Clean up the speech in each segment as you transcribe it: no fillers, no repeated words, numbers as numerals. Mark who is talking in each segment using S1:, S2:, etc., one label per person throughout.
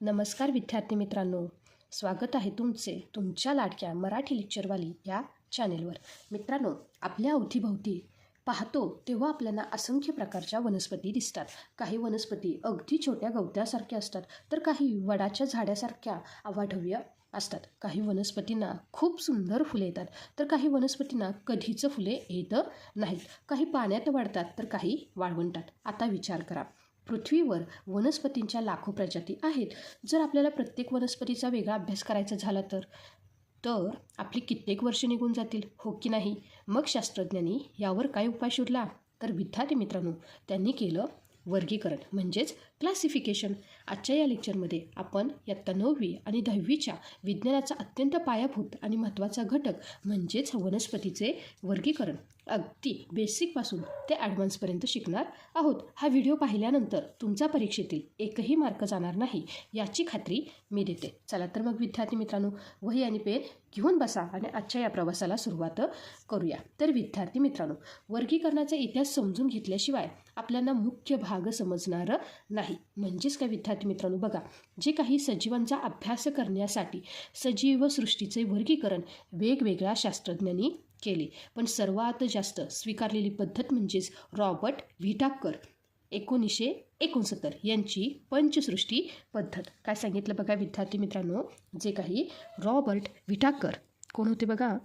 S1: नमस्कार विद्यार्थी मित्रांनो, स्वागत आहे तुमच्या लाडक्या मराठी लेक्चरवाली या चॅनेलवर. मित्रांनो, आपल्या अवतीभोवती पाहतो तेव्हा आपल्याला असंख्य प्रकारच्या वनस्पती दिसतात. काही वनस्पती अगदी छोट्या गवत्यासारख्या असतात, तर काही वडाच्या झाडासारख्या अवाढव्य असतात. काही वनस्पतींना खूप सुंदर फुले येतात, तर काही वनस्पतींना कधीच फुले येत नाहीत. काही पाण्यात वाढतात, तर काही वाळवंटात. आता विचार करा, पृथ्वीवर वनस्पतींच्या लाखो प्रजाती आहेत. जर आपल्याला प्रत्येक वनस्पतीचा वेगळा अभ्यास करायचा झाला तर आपली कित्येक वर्ष निघून जातील, हो की नाही? मग शास्त्रज्ञांनी यावर काय उपाय शोधला? तर विद्यार्थी मित्रांनो, त्यांनी केलं वर्गीकरण, म्हणजेच क्लासिफिकेशन. आजच्या या लेक्चरमध्ये आपण इयत्ता 9वी आणि 10वीच्या विज्ञानाचा अत्यंत पायाभूत आणि महत्त्वाचा घटक म्हणजेच वनस्पतीचे वर्गीकरण अगदी बेसिकपासून ते ॲडव्हान्सपर्यंत शिकणार आहोत. हा व्हिडिओ पाहिल्यानंतर तुमचा परीक्षेतील एकही मार्क जाणार नाही याची खात्री मी देते. चला तर मग विद्यार्थी मित्रांनो, वही आणि पेन घेऊन बसा आणि आजच्या या प्रवासाला सुरुवात करूया. तर विद्यार्थी मित्रांनो, वर्गीकरणाचा इतिहास समजून घेतल्याशिवाय आपल्याला मुख्य भाग समजणार नाही. म्हणजेच काय विद्यार्थी मित्रांनो, बघा, जे काही सजीवांचा अभ्यास करण्यासाठी सजीव सृष्टीचे वर्गीकरण वेगवेगळ्या शास्त्रज्ञांनी केले, पण सर्वात जास्त स्वीकारलेली पद्धत म्हणजेच रॉबर्ट व्हिटाकर 1969 यांची पंचसृष्टी पद्धत. काय सांगितलं बघा विद्यार्थी मित्रांनो, जे काही रॉबर्ट व्हिटाकर, कोण होते बघा?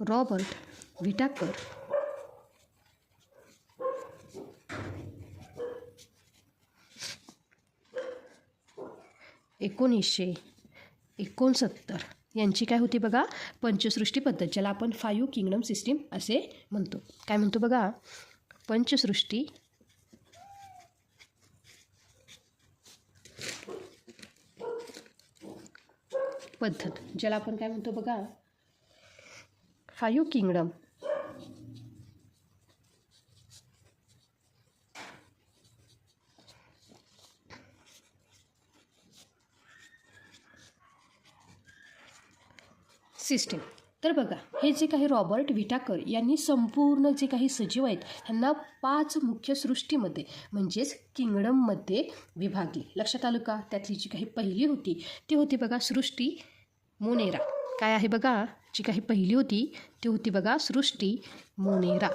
S1: रॉबर्ट व्हिटाकर 1969 यांची काय होती बघा? पंचसृष्टी पद्धत, ज्याला आपण 5 किंगडम सिस्टीम असे म्हणतो. काय म्हणतो बघा? पंचसृष्टी पद्धत, ज्याला आपण काय म्हणतो बघा? 5 किंगडम सिस्टीम. तर बघा, हे जे काही रॉबर्ट व्हिटाकर यांनी संपूर्ण जे काही सजीव आहेत ह्यांना 5 मुख्य सृष्टीमध्ये म्हणजेच किंगडममध्ये विभागले. लक्षात आलं का? त्यातली जी काही पहिली होती ती होती बघा सृष्टी मोनेरा. काय आहे बघा? जी काही पहिली होती ती होती बघा सृष्टी मोनेरा,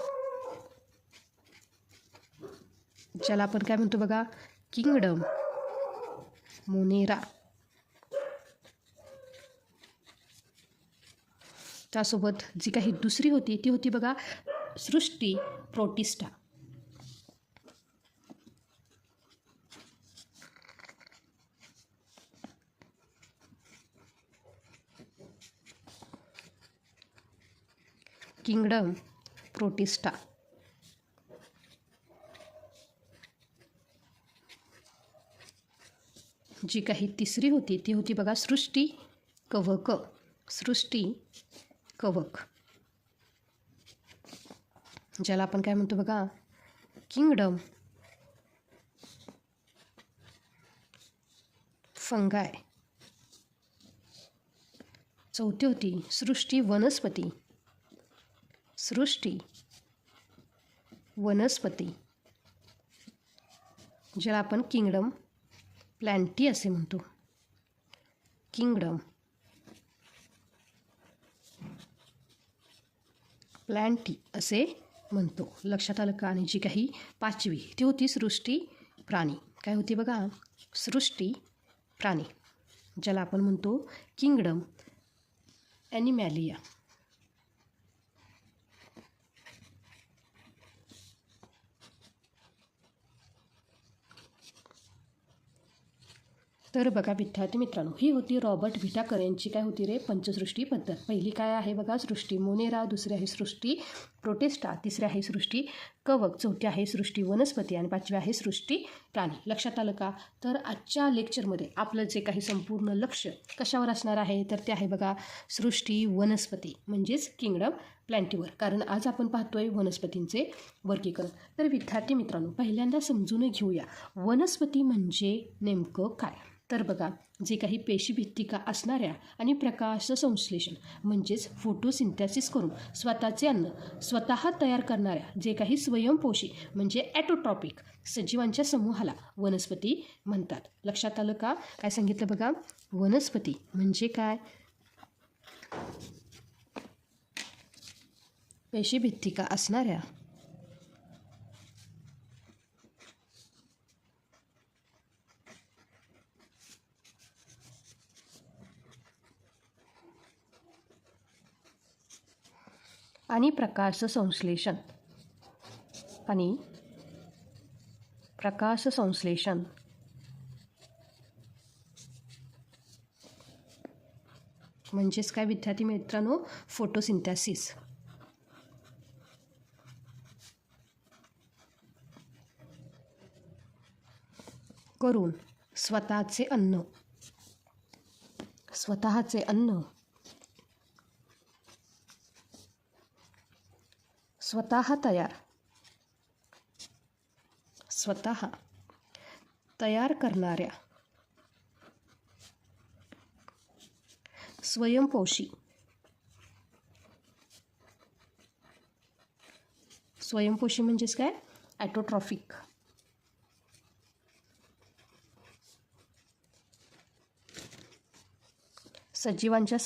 S1: ज्याला आपण काय म्हणतो बघा? Kingdom Monera. त्यासोबत जी काही दुसरी होती ती होती बघा सृष्टी प्रोटिस्टा. Kingdom Protista. जी काही तिसरी होती ती होती बघा सृष्टी कवक. सृष्टी कवक, ज्याला आपण काय म्हणतो बघा? किंगडम फंगाय. चौथी होती सृष्टी वनस्पती. सृष्टी वनस्पती, ज्याला आपण किंगडम प्लॅन्टी असे म्हणतो. किंगडम प्लॅन्टी असे म्हणतो. लक्षात आलं का? आणि जी काही पाचवी ती होती सृष्टी प्राणी. काय होती बघा? सृष्टी प्राणी, ज्याला आपण म्हणतो किंगडम ॲनिमॅलिया. तर बघा विद्यार्थी मित्रांनो, ही होती रॉबर्ट व्हिटाकर यांची काय होती रे? पंचसृष्टी पद्धत. पहिली काय आहे बघा? सृष्टी मोनेरा. दुसरी आहे सृष्टी प्रोटेस्टा. तिसरी आहे सृष्टी कवक. चौथी आहे सृष्टी वनस्पती आणि पाचवी आहे सृष्टी प्राणी. लक्षात आलं का? तर आजच्या लेक्चरमध्ये आपलं जे काही संपूर्ण लक्ष कशावर असणार आहे तर ते आहे बघा सृष्टी वनस्पती म्हणजेच किंगडम प्लॅन्टिवर, कारण आज आपण पाहतोय वनस्पतींचे वर्गीकरण. तर विद्यार्थी मित्रांनो, पहिल्यांदा समजून घेऊया वनस्पती म्हणजे नेमकं काय. तर बघा, जे काही पेशीभित्तिका असणाऱ्या आणि प्रकाश संश्लेषण म्हणजेच फोटोसिंथेसिस करून स्वतःचे अन्न स्वतः तयार करणाऱ्या जे काही स्वयंपोषी म्हणजे ॲटोट्रॉपिक सजीवांच्या समूहाला वनस्पती म्हणतात. लक्षात आलं का? काय सांगितलं बघा, वनस्पती म्हणजे काय, पेशीभित्तिका असणाऱ्या आणि प्रकाश संश्लेषण म्हणजेच काय विद्यार्थी मित्रांनो, फोटोसिंथेसिस. करून स्वतःचे अन्न स्वतः तयार करणाऱ्या स्वयंपोषी म्हणजेच काय, ॲटोट्रॉफिक सजीवांच्या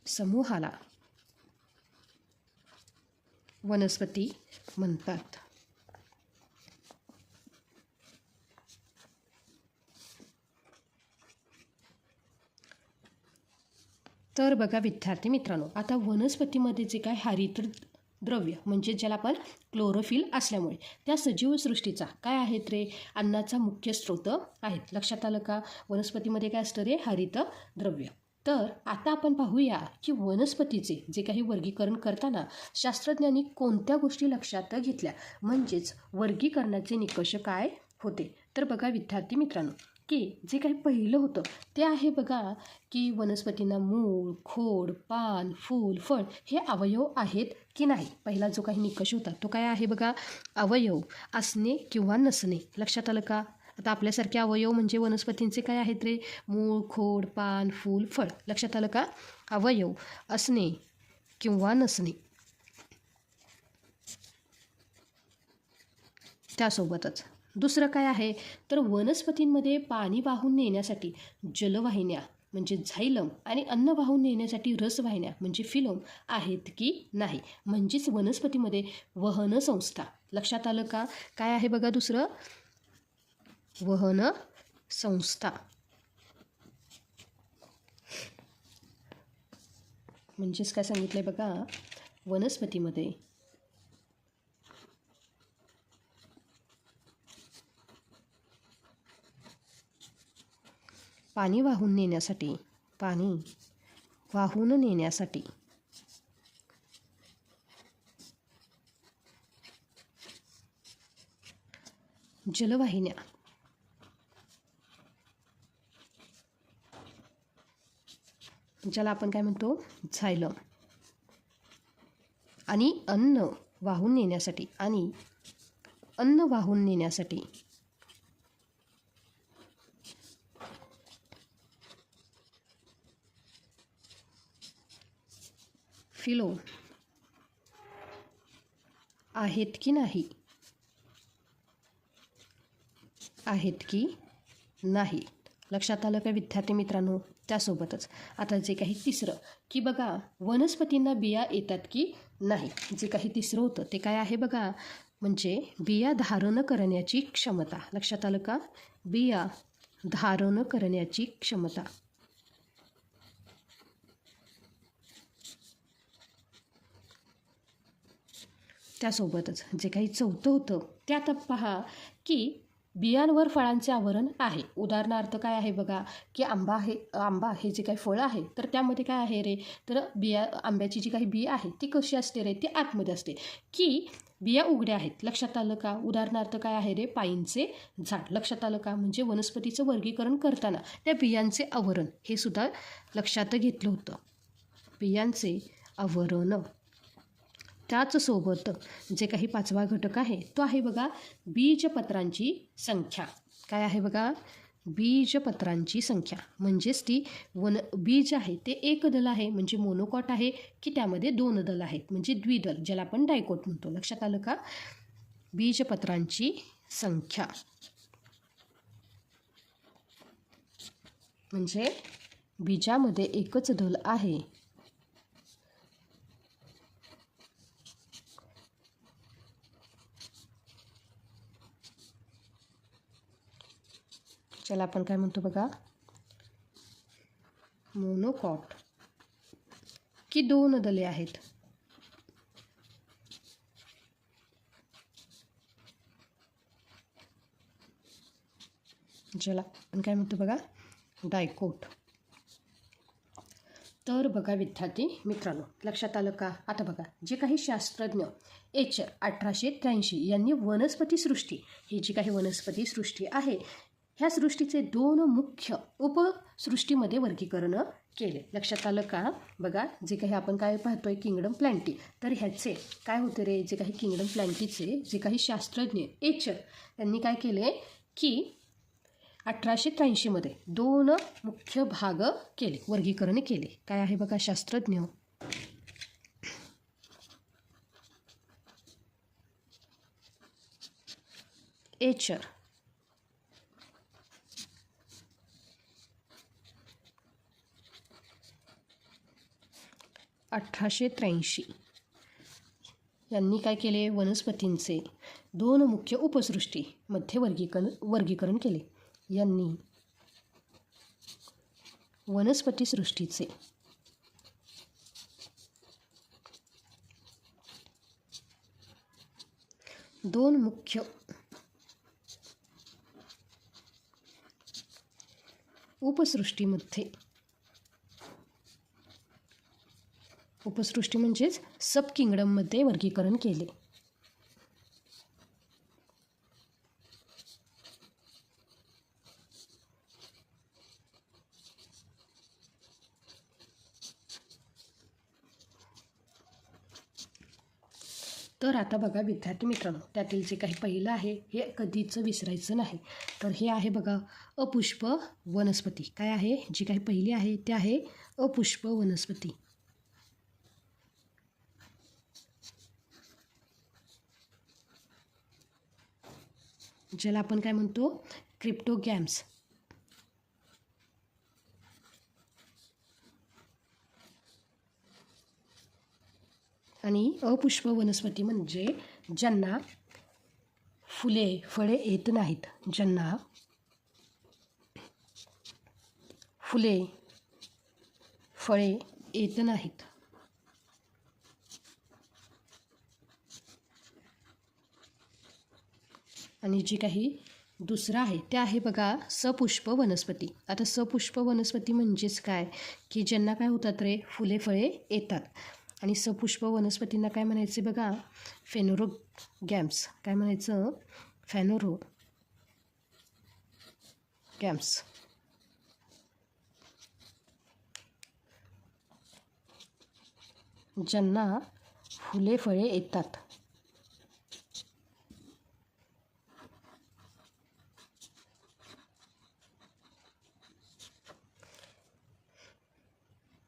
S1: समूहाला वनस्पती म्हणतात. तर बघा विद्यार्थी मित्रांनो, आता वनस्पतीमध्ये जे काय हरित द्रव्य म्हणजे ज्याला आपण क्लोरोफिल असल्यामुळे त्या सजीव सृष्टीचा काय आहेत रे, अन्नाचा मुख्य स्रोत आहेत. लक्षात आलं का? वनस्पतीमध्ये काय असतं रे, हरित द्रव्य. तर आता आपण पाहूया की वनस्पतीचे जे काही वर्गीकरण करताना शास्त्रज्ञांनी कोणत्या गोष्टी लक्षात घेतल्या, म्हणजेच वर्गीकरणाचे निकष काय होते. तर बघा विद्यार्थी मित्रांनो, की जे काही पहिलं होतं ते आहे बघा, की वनस्पतींना मूळ, खोड, पान, फूल, फळ हे अवयव आहेत की नाही. पहिला जो काही निकष होता तो काय आहे बघा, अवयव असणे किंवा नसणे. लक्षात आलं का? आता आपल्यासारखे अवयव म्हणजे वनस्पतींचे काय आहेत रे, मूळ, खोड, पान, फूल, फळ. लक्षात आलं का? अवयव असणे किंवा नसणे. त्यासोबतच दुसरं काय आहे, तर वनस्पतींमध्ये पाणी वाहून नेण्यासाठी जलवाहिन्या म्हणजे झायलम आणि अन्न वाहून नेण्यासाठी रसवाहिन्या म्हणजे फिलोम आहेत की नाही. म्हणजेच वनस्पतीमध्ये वहन संस्था. लक्षात आलं का? काय आहे बघा दुसरं, वहन संस्था. म्हणजेच काय सांगितलंय बघा, वनस्पतीमध्ये पाणी वाहून नेण्यासाठी जलवाहिन्या ज्याला आपण काय म्हणतो, झायलम. आणि अन्न वाहून नेण्यासाठी फिलोम आहेत की नाही. लक्षात आलं का विद्यार्थी मित्रांनो? त्यासोबतच आता जे काही तिसरं, की बघा वनस्पतींना बिया येतात की नाही. जे काही तिसरं होतं ते काय आहे बघा, म्हणजे बिया धारण करण्याची क्षमता. लक्षात आलं का? बिया धारण करण्याची क्षमता. त्यासोबतच जे काही चौथं होतं ते आता पहा, की बियांवर फळांचे आवरण आहे. उदाहरणार्थ काय आहे बघा, की आंबा हे जे काही फळ आहे तर त्यामध्ये काय आहे रे, तर आंब्याची जी काही बी आहे ती कशी असते रे, ती आतमध्ये असते. की बिया उघड्या आहेत, लक्षात आलं का? उदाहरणार्थ काय आहे रे, पाईनचे झाड, लक्षात आलं का? म्हणजे वनस्पतीचं वर्गीकरण करताना त्या बियांचे आवरण हे सुद्धा लक्षात घेतलं होतं. बियांचे आवरण. त्याचसोबत जे काही 5वा घटक आहे तो आहे बघा बीजपत्रांची संख्या. काय आहे बघा, बीजपत्रांची संख्या. म्हणजेच ती बीज आहे ते एकदल आहे म्हणजे मोनोकॉट आहे, की त्यामध्ये 2 दल आहेत म्हणजे द्विदल, ज्याला आपण डायकोट म्हणतो. लक्षात आलं का? बीजपत्रांची संख्या म्हणजे बीजामध्ये एकच दल आहे. ज्याला आपण काय म्हणतो बघा, मोनोकॉट, की 2 दले आहेत. ज्याला आपण काय म्हणतो बघा, डायकोट. तर बघा विद्यार्थी मित्रांनो, लक्षात आलं का? आता बघा, जे काही शास्त्रज्ञ एच 1883 यांनी वनस्पती सृष्टी, ही जी काही वनस्पती सृष्टी आहे ह्या सृष्टीचे 2 मुख्य उपसृष्टीमध्ये वर्गीकरण केले. लक्षात आलं का? बघा, जे काही आपण काय पाहतोय किंगडम प्लॅन्टी, तर ह्याचे काय होते रे, जे काही किंगडम प्लॅन्टीचे जे काही शास्त्रज्ञ एच यांनी काय केले की 1883 मध्ये 2 मुख्य भाग केले, वर्गीकरण केले. काय आहे बघा, शास्त्रज्ञ एचर 1883 यांनी काय केले, वनस्पतींचे 2 मुख्य उपसृष्टीमध्ये वर्गीकरण केले. यांनी वनस्पती सृष्टीचे 2 मुख्य उपसृष्टी म्हणजेच सब किंगडममध्ये वर्गीकरण केले. तर आता बघा विद्यार्थी मित्रांनो, त्यातील जे काही पहिलं आहे हे कधीच विसरायचं नाही. तर हे आहे बघा अपुष्प वनस्पती. काय आहे, जी काही पहिली आहे ते आहे अपुष्प वनस्पती. ज्याला आपण काय म्हणतो, क्रिप्टोगॅम्स. आणि अपुष्प वनस्पती म्हणजे ज्यांना फुले फळे येत नाहीत, ज्यांना फुले फळे येत नाहीत. आणि जी काही दुसरं आहे ते आहे बघा सपुष्प वनस्पती. आता सपुष्प वनस्पती म्हणजेच काय, की ज्यांना काय होतात रे, फुले फळे येतात. आणि सपुष्प वनस्पतींना काय म्हणायचे बघा, फेनोरोगॅम्स. काय म्हणायचं, फेनोरोगॅम्स. ज्यांना फुले फळे येतात.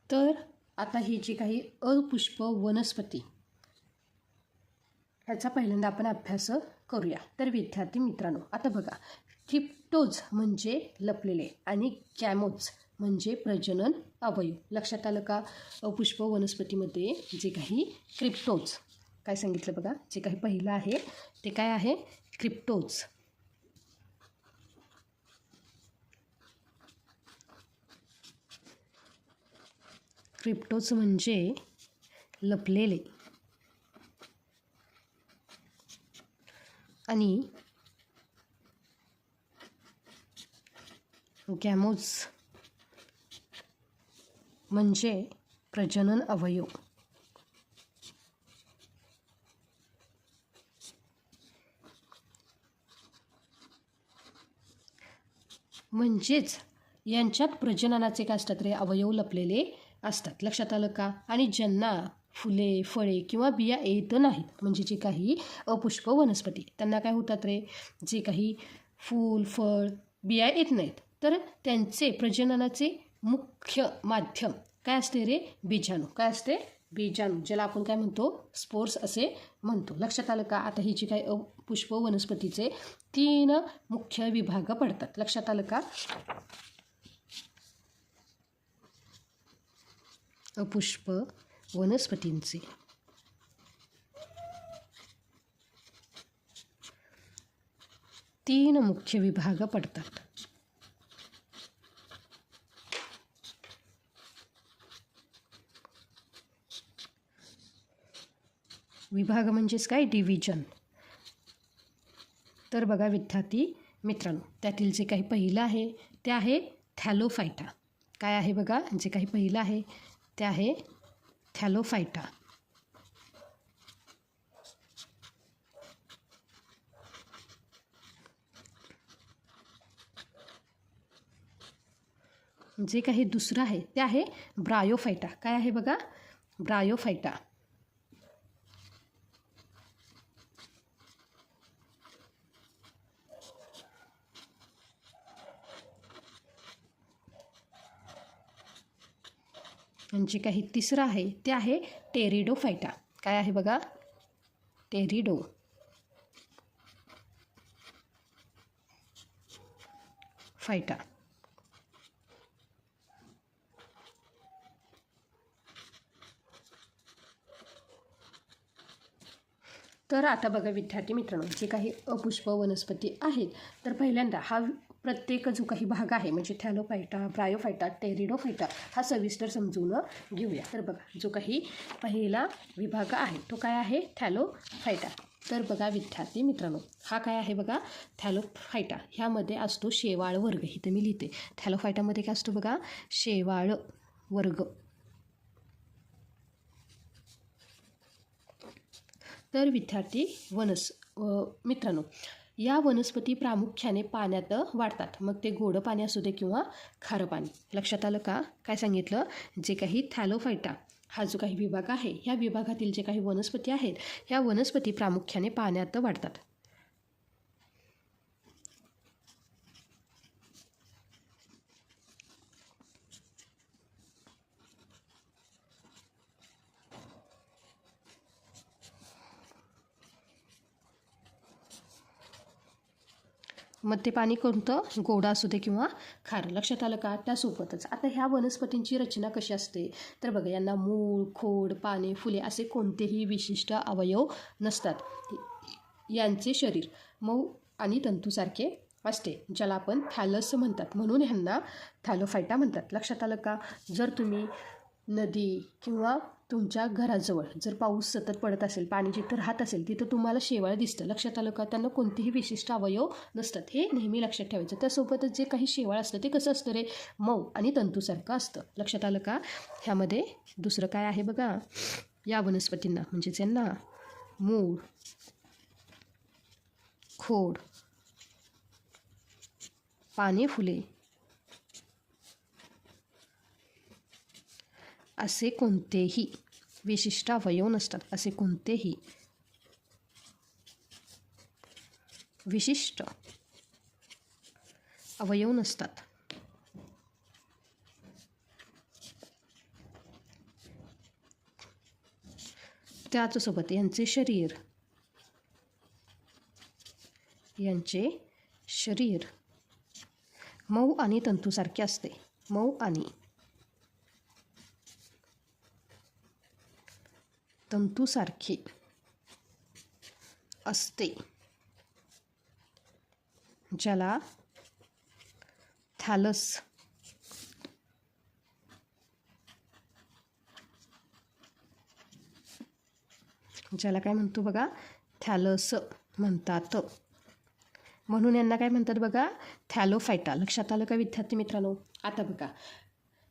S1: तर आता ही जी काही अपुष्प वनस्पती ह्याचा पहिल्यांदा आपण अभ्यास करूया. तर विद्यार्थी मित्रांनो, आता बघा, क्रिप्टोज म्हणजे लपलेले आणि गॅमोज म्हणजे प्रजनन अवयव. लक्षात आलं का? अपुष्प वनस्पतीमध्ये जे काही क्रिप्टोज, काय सांगितलं बघा, जे काही पहिलं आहे ते काय आहे, क्रिप्टोज. क्रिप्टोज म्हणजे लपलेले आणि गॅमोज म्हणजे प्रजनन अवयव. म्हणजेच यांच्यात प्रजननाचे काय असतात रे, अवयव लपलेले असतात. लक्षात आलं का? आणि ज्यांना फुले, फळे किंवा बिया येत नाहीत, म्हणजे जे काही अपुष्प वनस्पती, त्यांना काय होतात रे, जे काही फूल, फळ, बिया येत नाहीत, तर त्यांचे प्रजननाचे मुख्य माध्यम काय असते रे, बीजाणू. काय असते? बीजाणू, ज्याला आपण काय म्हणतो, स्पोर्स असे म्हणतो. लक्षात आलं का? आता ही जी काही अपुष्प वनस्पतीचे 3 मुख्य विभाग पडतात. लक्षात आलं का? अपुष्प वनस्पतींचे 3 मुख्य विभाग पडतात. विभाग म्हणजेच काय, डिव्हिजन. तर बघा विद्यार्थी मित्रांनो, त्यातील जे काही पहिलं आहे ते आहे थॅलोफायटा. काय आहे बघा, जे काही पहिलं आहे ते आहे थॅलोफायटा. जे काही दुसरं आहे ते आहे ब्रायोफायटा. काय आहे बघा, ब्रायोफायटा. आणि जे काही तिसरं आहे ते आहे टेरिडोफायटा. काय आहे बघा, टेरिडो फायटा. तर आता बघा विद्यार्थी मित्रांनो, जे काही अपुष्प वनस्पती आहेत, तर पहिल्यांदा हा प्रत्येक जो काही भाग आहे, म्हणजे थॅलोफायटा, ब्रायोफायटा, टेरिडोफायटा, हा सविस्तर समजून घेऊया. तर बघा, जो काही पहिला विभाग आहे तो काय आहे, थॅलोफायटा. तर बघा विद्यार्थी मित्रांनो, हा काय आहे बघा, थॅलोफायटा. ह्यामध्ये असतो शेवाळ वर्ग. इथं मी लिहिते, थॅलोफायटामध्ये काय असतो बघा, शेवाळ वर्ग. तर विद्यार्थी मित्रांनो, या वनस्पती प्रामुख्याने पाण्यात वाढतात. मग ते गोड पाणी असू दे किंवा खारं पाणी. लक्षात आलं का? काय सांगितलं, जे काही थॅलोफायटा हा जो काही विभाग आहे, ह्या विभागातील जे काही वनस्पती आहेत, ह्या वनस्पती प्रामुख्याने पाण्यात वाढतात. मग ते पाणी कोणतं, गोडा असू दे किंवा खारं. लक्षात आलं का? त्यासोबतच आता ह्या वनस्पतींची रचना कशी असते, तर बघा, यांना मूळ, खोड, पाने, फुले असे कोणतेही विशिष्ट अवयव नसतात. यांचे शरीर मऊ आणि तंतूसारखे असते, ज्याला आपण थॅलस म्हणतात, म्हणून ह्यांना थॅलोफायटा म्हणतात. लक्षात आलं का? जर तुम्ही नदी किंवा तुमच्या घराजवळ जर पाऊस सतत पडत असेल, पाणी जिथं राहत असेल, तिथं तुम्हाला शेवाळ दिसतं. लक्षात आलं का? त्यांना कोणतेही विशिष्ट अवयव नसतात, हे नेहमी लक्षात ठेवायचं. त्यासोबतच जे काही शेवाळ असतं ते कसं असतं रे, मऊ आणि तंतूसारखं असतं. लक्षात आलं का? ह्यामध्ये दुसरं काय आहे बघा, या वनस्पतींना म्हणजे ज्यांना मूळ, खोड, पाने, फुले असे कोणतेही विशिष्ट अवयव नसतात. असे कोणतेही विशिष्ट अवयव नसतात. त्याचसोबत यांचे शरीर मऊ आणि तंतूसारखे असते. मऊ आणि तंतूसारखे असते, ज्याला थॅलस काय म्हणतो बघा, थॅलस म्हणतात. म्हणून यांना काय म्हणतात बघा, थॅलोफायटा. लक्षात आलं का विद्यार्थी मित्रांनो? आता बघा,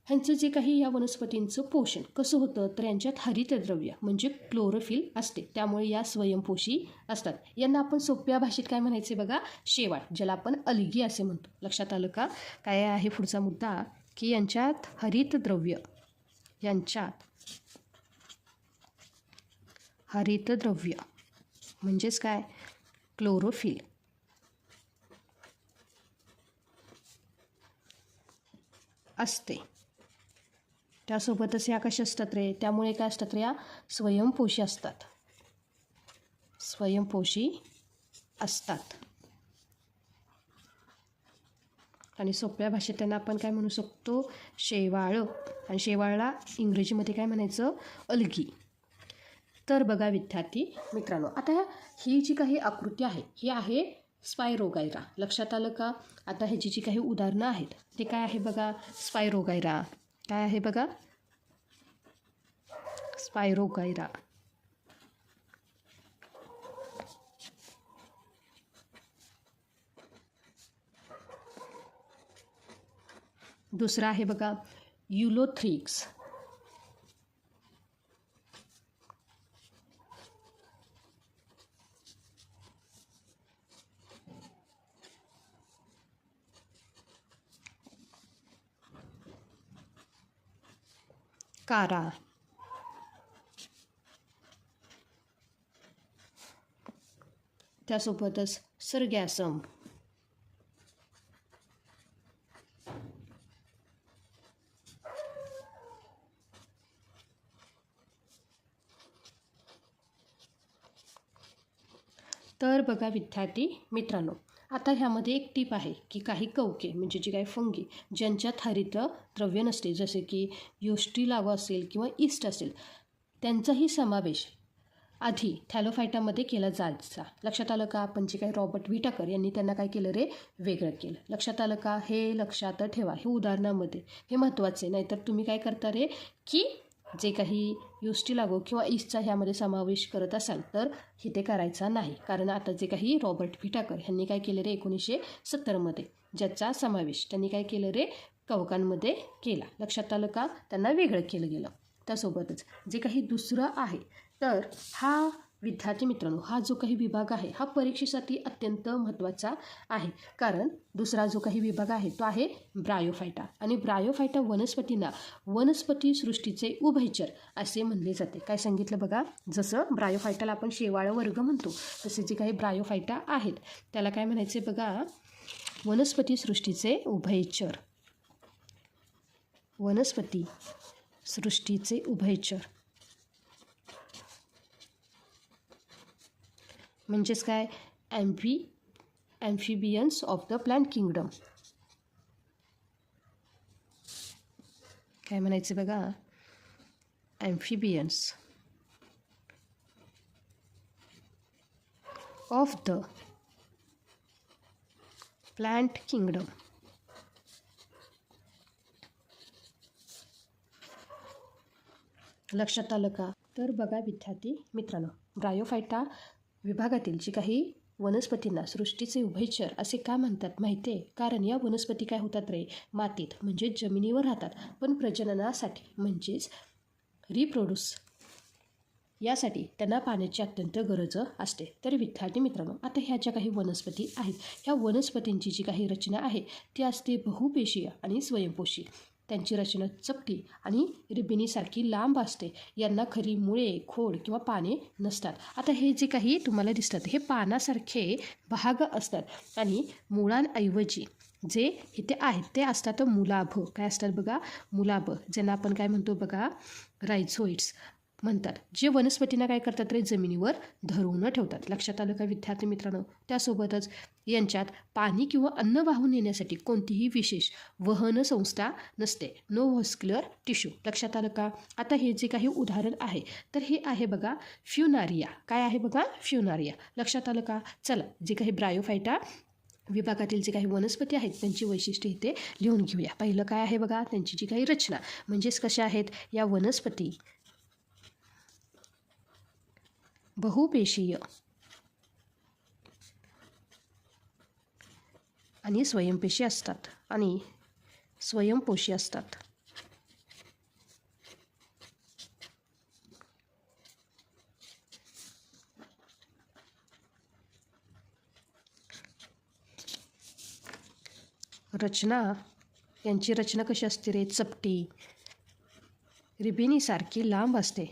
S1: ह्यांचं जे काही या वनस्पतींचं पोषण कसं होतं, तर यांच्यात हरितद्रव्य म्हणजे क्लोरोफिल असते, त्यामुळे या स्वयंपोषी असतात. यांना आपण सोप्या भाषेत काय म्हणायचे बघा, शेवाळ, ज्याला आपण अलगी असे म्हणतो. लक्षात आलं का? काय आहे पुढचा मुद्दा, की यांच्यात हरितद्रव्य म्हणजेच काय, क्लोरोफिल असते. त्यासोबतच या कशा असतात रे, त्यामुळे काय असतात रे, या स्वयंपोषी असतात. आणि सोप्या भाषेत त्यांना आपण काय म्हणू शकतो, शेवाळ. आणि शेवाळला इंग्रजीमध्ये काय म्हणायचं, अलगी. तर बघा विद्यार्थी मित्रांनो, आता ही जी काही आकृती आहे ही आहे स्पायरोगायरा. लक्षात आलं का? आता ह्याची जी काही उदाहरणं आहेत ते काय आहे बघा, स्पायरोगायरा. काय आहे बघा, स्पायरोगायरा. दुसरा आहे बघा, युलोथ्रिक्स. कारा. त्यासोबतच सर्गॅसम. तर बघा विद्यार्थी मित्रांनो, आता ह्यामध्ये एक टीप आहे की काही कवके म्हणजे जी काही फंगी ज्यांच्यात हरितद्रव्य नसते, जसे की योस्टिलागो असेल किंवा ईस्ट असेल, त्यांचाही समावेश आधी थॅलोफायटामध्ये केला जायचा. लक्षात आलं का? आपण जे काही रॉबर्ट व्हिटाकर यांनी त्यांना काय केलं रे, वेगळं केलं. लक्षात आलं का? हे लक्षात ठेवा, हे उदाहरणामध्ये हे महत्त्वाचे. नाहीतर तुम्ही काय करता रे, की जे काही योस्टिलागो किंवा ईस्टचा ह्यामध्ये समावेश करत असाल तर हे ते करायचा नाही. कारण आता जे काही रॉबर्ट व्हिटाकर यांनी काय केलं रे 1970मध्ये, ज्याचा समावेश त्यांनी काय केलं रे, कवकांमध्ये केला. लक्षात आलं का? त्यांना वेगळं केलं गेलं. त्यासोबतच जे काही दुसरं आहे, तर हा विद्यार्थी मित्रांनो, हा जो काही विभाग आहे हा परीक्षेसाठी अत्यंत महत्त्वाचा आहे. कारण दुसरा जो काही विभाग आहे तो आहे ब्रायोफायटा. आणि ब्रायोफायटा वनस्पतींना वनस्पती सृष्टीचे उभयचर असे म्हणले जाते. काय सांगितलं बघा, जसं ब्रायोफायटाला आपण शेवाळ वर्ग म्हणतो, तसे जे काही ब्रायोफायटा आहेत त्याला काय म्हणायचे बघा, वनस्पती सृष्टीचे उभयचर. वनस्पती सृष्टीचे उभयचर म्हणजेच काय, amphibians of the plant kingdom. काय म्हणायचं बघा, amphibians of the plant kingdom. लक्षात आलं का? तर बघा विद्यार्थी मित्रांनो, ब्रायोफायटा विभागातील जी काही वनस्पतींना सृष्टीचे उभयचर असे का म्हणतात माहिती आहे? कारण या वनस्पती काय होतात रे, मातीत म्हणजे जमिनीवर राहतात, पण प्रजननासाठी म्हणजेच रिप्रोड्यूस यासाठी त्यांना पाण्याची अत्यंत गरज असते. तर विद्यार्थी मित्रांनो, आता ह्या ज्या काही वनस्पती आहेत, ह्या वनस्पतींची जी काही रचना आहे ती असते बहुपेशीय आणि स्वयंपोषी. त्यांची रचना चपटी आणि रिबिनीसारखी लांब असते. यांना खरी मुळे, खोड किंवा पाने नसतात. आता हे जे काही तुम्हाला दिसतात हे पानासारखे भाग असतात आणि मुळांऐवजी जे इथे आहेत ते असतात मुलाभ. काय असतात बघा, मुलाभ, ज्यांना आपण काय म्हणतो बघा, रायझोइड्स म्हणतात, जे वनस्पतींना काय करतात रे, जमिनीवर धरून ठेवतात. लक्षात आलं का विद्यार्थी मित्रांनो? त्यासोबतच यांच्यात पाणी किंवा अन्न वाहून नेण्यासाठी कोणतीही विशेष वहन संस्था नसते. No vascular tissue. लक्षात आलं का? आता हे जे काही उदाहरण आहे तर हे आहे बघा फ्युनारिया. काय आहे बघा, फ्युनारिया. लक्षात आलं का? चला, जे काही ब्रायोफायटा विभागातील जे काही वनस्पती आहेत त्यांची वैशिष्ट्ये इथे लिहून घेऊया. पहिलं काय आहे बघा, त्यांची जी काही रचना म्हणजेच कशा आहेत, या वनस्पती बहुपेशीय आणि स्वयंपेशी असतात आणि स्वयंपोषी असतात. रचना, यांची रचना कशी असते रे? चपटी, रिबिनीसारखी लांब असते.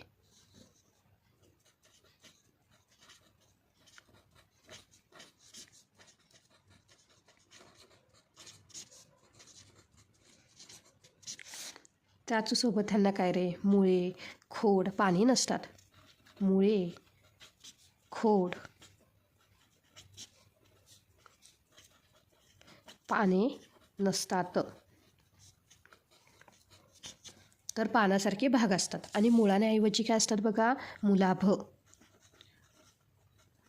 S1: त्याचसोबत त्यांना काय रे? मुळे, खोड, पाने नसतात. मुळे, खोड, पाने नसतात. तर पानासारखे भाग असतात आणि मुळांऐवजी काय असतात बघा? मुलाभ.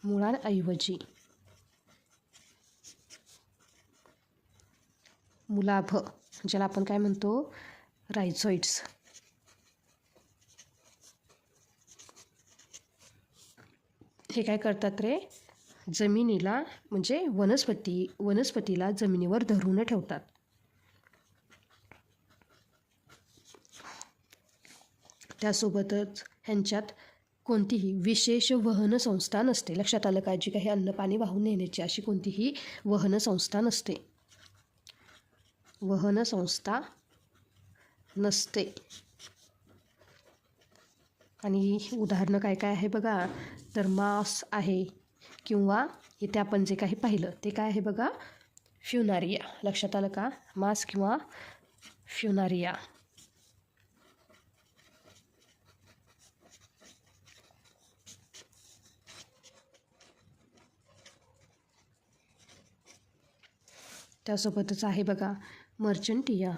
S1: मुळांऐवजी मुलाभ, ज्याला आपण काय म्हणतो? रायझोइड्स. हे काय करतात रे? जमिनीला म्हणजे वनस्पतीला जमिनीवर धरून ठेवतात. त्यासोबतच ह्यांच्यात कोणतीही विशेष वहन संस्था नसते. लक्षात आलं का? जी काही अन्न पाणी वाहून नेण्याची अशी कोणतीही वहन संस्था नसते. वहन संस्था नसते. आणि उदाहरणं काय काय आहे बघा? तर मांस आहे किंवा इथे आपण जे काही पाहिलं ते काय आहे बघा? फ्युनारिया. लक्षात आलं का? मांस किंवा फ्युनारिया. त्यासोबतच आहे बघा मर्चंटिया.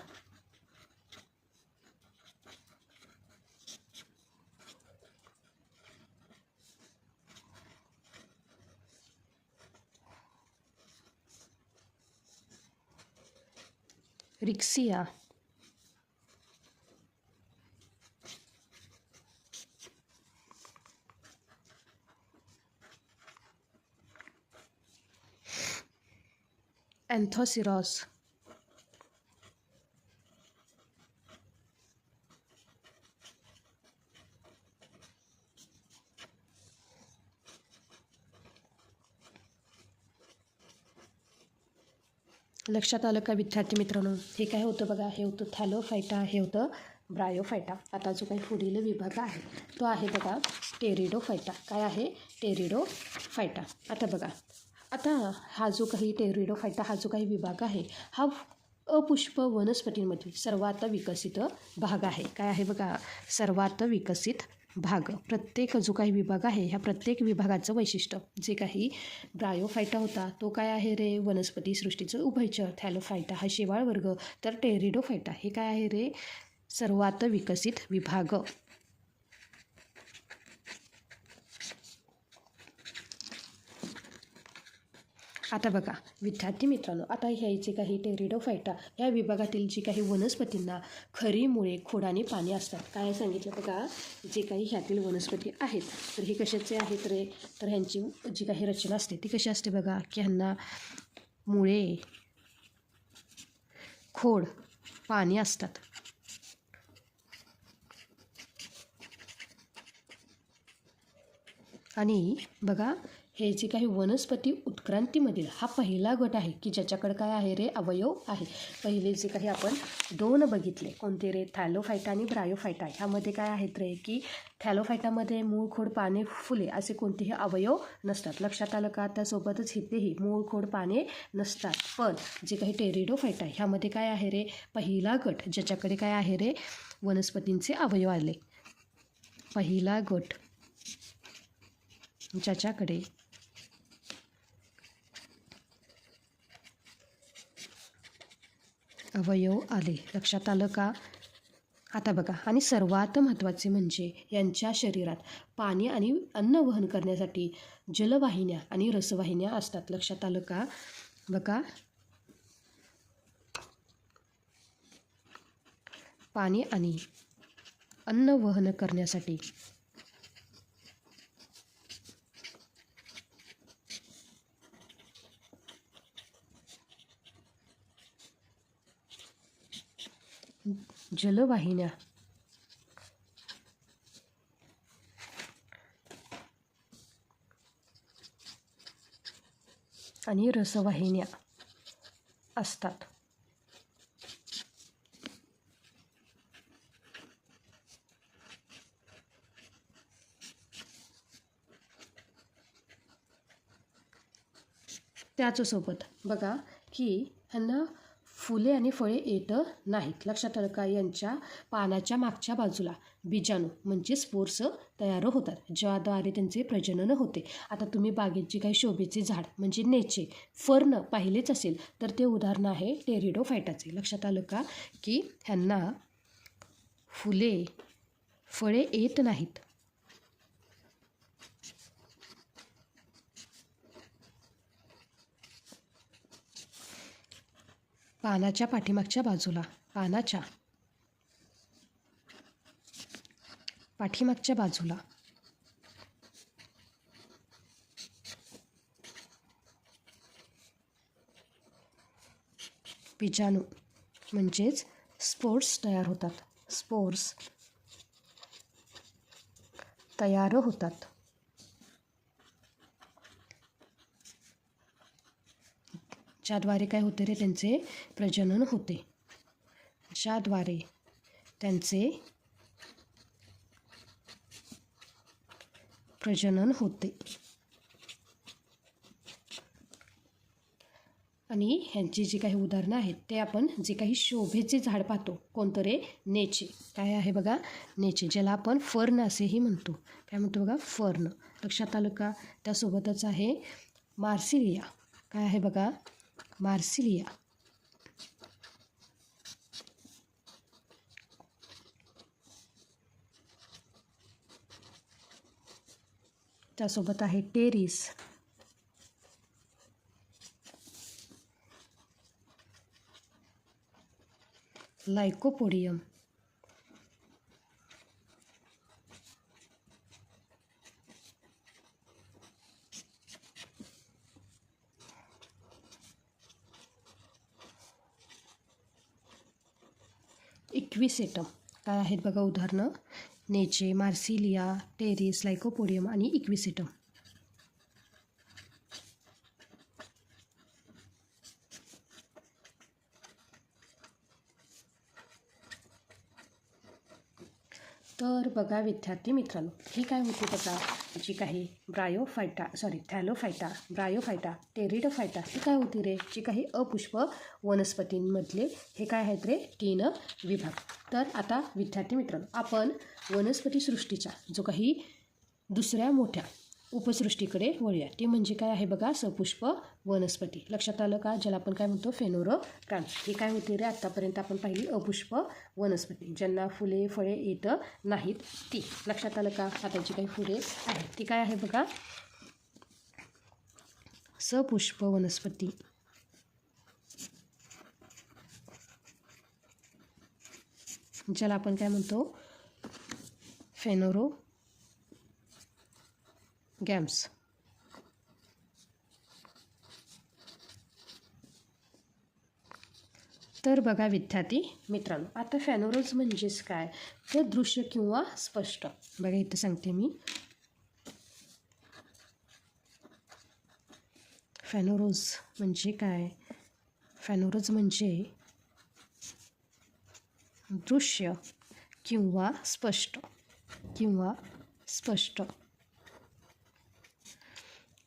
S1: रिक्सिया. अँथोसिरॉस. लक्षात आलं का विद्यार्थी मित्रांनो? हे काय होतं बघा? हे होतं थॅलोफायटा, हे होतं ब्रायोफायटा. आता जो काही पुढील विभाग आहे तो आहे बघा टेरिडोफायटा. काय आहे? टेरिडोफायटा. आता बघा, आता हा जो काही टेरिडोफायटा हा जो काही विभाग आहे हा अपुष्प वनस्पतींमधील सर्वात विकसित भाग आहे. काय आहे बघा? सर्वात विकसित भाग. प्रत्येक जो काही विभाग आहे ह्या प्रत्येक विभागाचं वैशिष्ट्य. जे काही ब्रायोफायटा होता तो काय आहे रे? वनस्पती सृष्टीचं उभयचर. थॅलोफायटा हा शेवाळ वर्ग. तर टेरिडोफायटा हे काय आहे रे? सर्वात विकसित विभाग. आता बघा विद्यार्थी मित्रांनो, आता ह्याचे काही टेरिडोफायटा या विभागातील जी काही वनस्पतींना खरी मुळे, खोड आणि पाने असतात. काय सांगितलं बघा? जे काही ह्यातील वनस्पती आहेत तर हे कशाचे आहेत रे? तर ह्यांची जी काही रचना असते ती कशी असते बघा? की ह्यांना मुळे, खोड, पाने असतात. आणि बघा हे जे काही वनस्पती उत्क्रांतीमधील हा पहिला गट आहे की ज्याच्याकडे काय आहे रे? अवयव आहे. पहिले जे काही आपण दोन बघितले कोणते रे? थॅलोफायटा आणि ब्रायोफायटा. ह्यामध्ये काय आहेत रे? की थॅलोफायटामध्ये मूळ, खोड, पाने, फुले असे कोणतेही अवयव नसतात. लक्षात आलं का? त्यासोबतच इथेही मूळ, खोड, पाने नसतात. पण जे काही टेरिडोफायटा ह्यामध्ये काय आहे रे? पहिला गट ज्याच्याकडे काय आहे रे? वनस्पतींचे अवयव आले. पहिला गट ज्याच्याकडे अवयव आले. लक्षात आलं का? आता बघा, आणि सर्वात महत्त्वाचे म्हणजे यांच्या शरीरात पाणी आणि अन्न वहन करण्यासाठी जलवाहिन्या आणि रसवाहिन्या असतात. लक्षात आलं का? बघा, पाणी आणि अन्न वहन करण्यासाठी जलवाहिन्या आणि रसवाहिन्या असतात. त्याचसोबत बघा की ह्यांना फुले आणि फळे येत नाहीत. लक्षात आलं का? यांच्या पानाच्या मागच्या बाजूला बीजाणू म्हणजे स्पोर्स तयार होतात, ज्याद्वारे त्यांचे प्रजनन होते. आता तुम्ही बागेत जे काही शोभेचे झाड म्हणजे नेचे, फर्न पाहिलेच असेल तर ते उदाहरण आहे टेरिडोफायटाचे. लक्षात आलं का? की ह्यांना फुले फळे येत नाहीत. पानाच्या पाठीमागच्या बाजूला बीजाणू म्हणजेच स्पोर्स तयार होतात. ज्याद्वारे काय होते रे? त्यांचे प्रजनन होते. आणि ह्यांची जी काही उदाहरणं आहेत ते आपण जे काही शोभेचे झाड पाहतो, कोणतं रे? नेचे. काय आहे बघा? नेचे, ज्याला आपण फर्न असेही म्हणतो. काय म्हणतो बघा? फर्न. लक्षात आलं का? त्यासोबतच आहे मार्सिलिया. काय आहे बघा? मार्सिलिया. त्यासोबत आहे टेरिस. लायकोपोडियम. इक्विसेटम. काय आहेत बघा उदाहरणं? नेचे, मार्सिलिया, टेरिस, लायकोपोडियम आणि इक्विसेटम. तर बघा विद्यार्थी मित्रांनो, ही काय होती बघा? जी काही थॅलोफायटा, ब्रायोफायटा, टेरिडोफायटा, ही काय होती रे? जी काही अपुष्प वनस्पतींमधले हे काय आहेत रे? 3 विभाग. तर आता विद्यार्थी मित्रांनो, आपण वनस्पती सृष्टीचा जो काही दुसऱ्या मोठ्या उपसृष्टीकडे वळूया. ती म्हणजे काय आहे बघा? सपुष्प वनस्पती. लक्षात आलं का? ज्याला आपण काय म्हणतो? फेनोरोगाम्स. ही काय होती रे? आत्तापर्यंत आपण पाहिली अपुष्प वनस्पती, ज्यांना फुले फळे येत नाहीत ती. लक्षात आलं का? आता जी काही फुले आहेत ती काय आहे बघा? सपुष्प वनस्पती. ज्याला आपण काय म्हणतो? फेनोरोगॅम्स. तर बघा विद्यार्थी मित्रांनो, आता फेनोरोज म्हणजेच काय? तर दृश्य किंवा स्पष्ट. बघा इथं सांगते मी. फेनोरोज म्हणजे काय? फेनोरोज म्हणजे दृश्य किंवा स्पष्ट.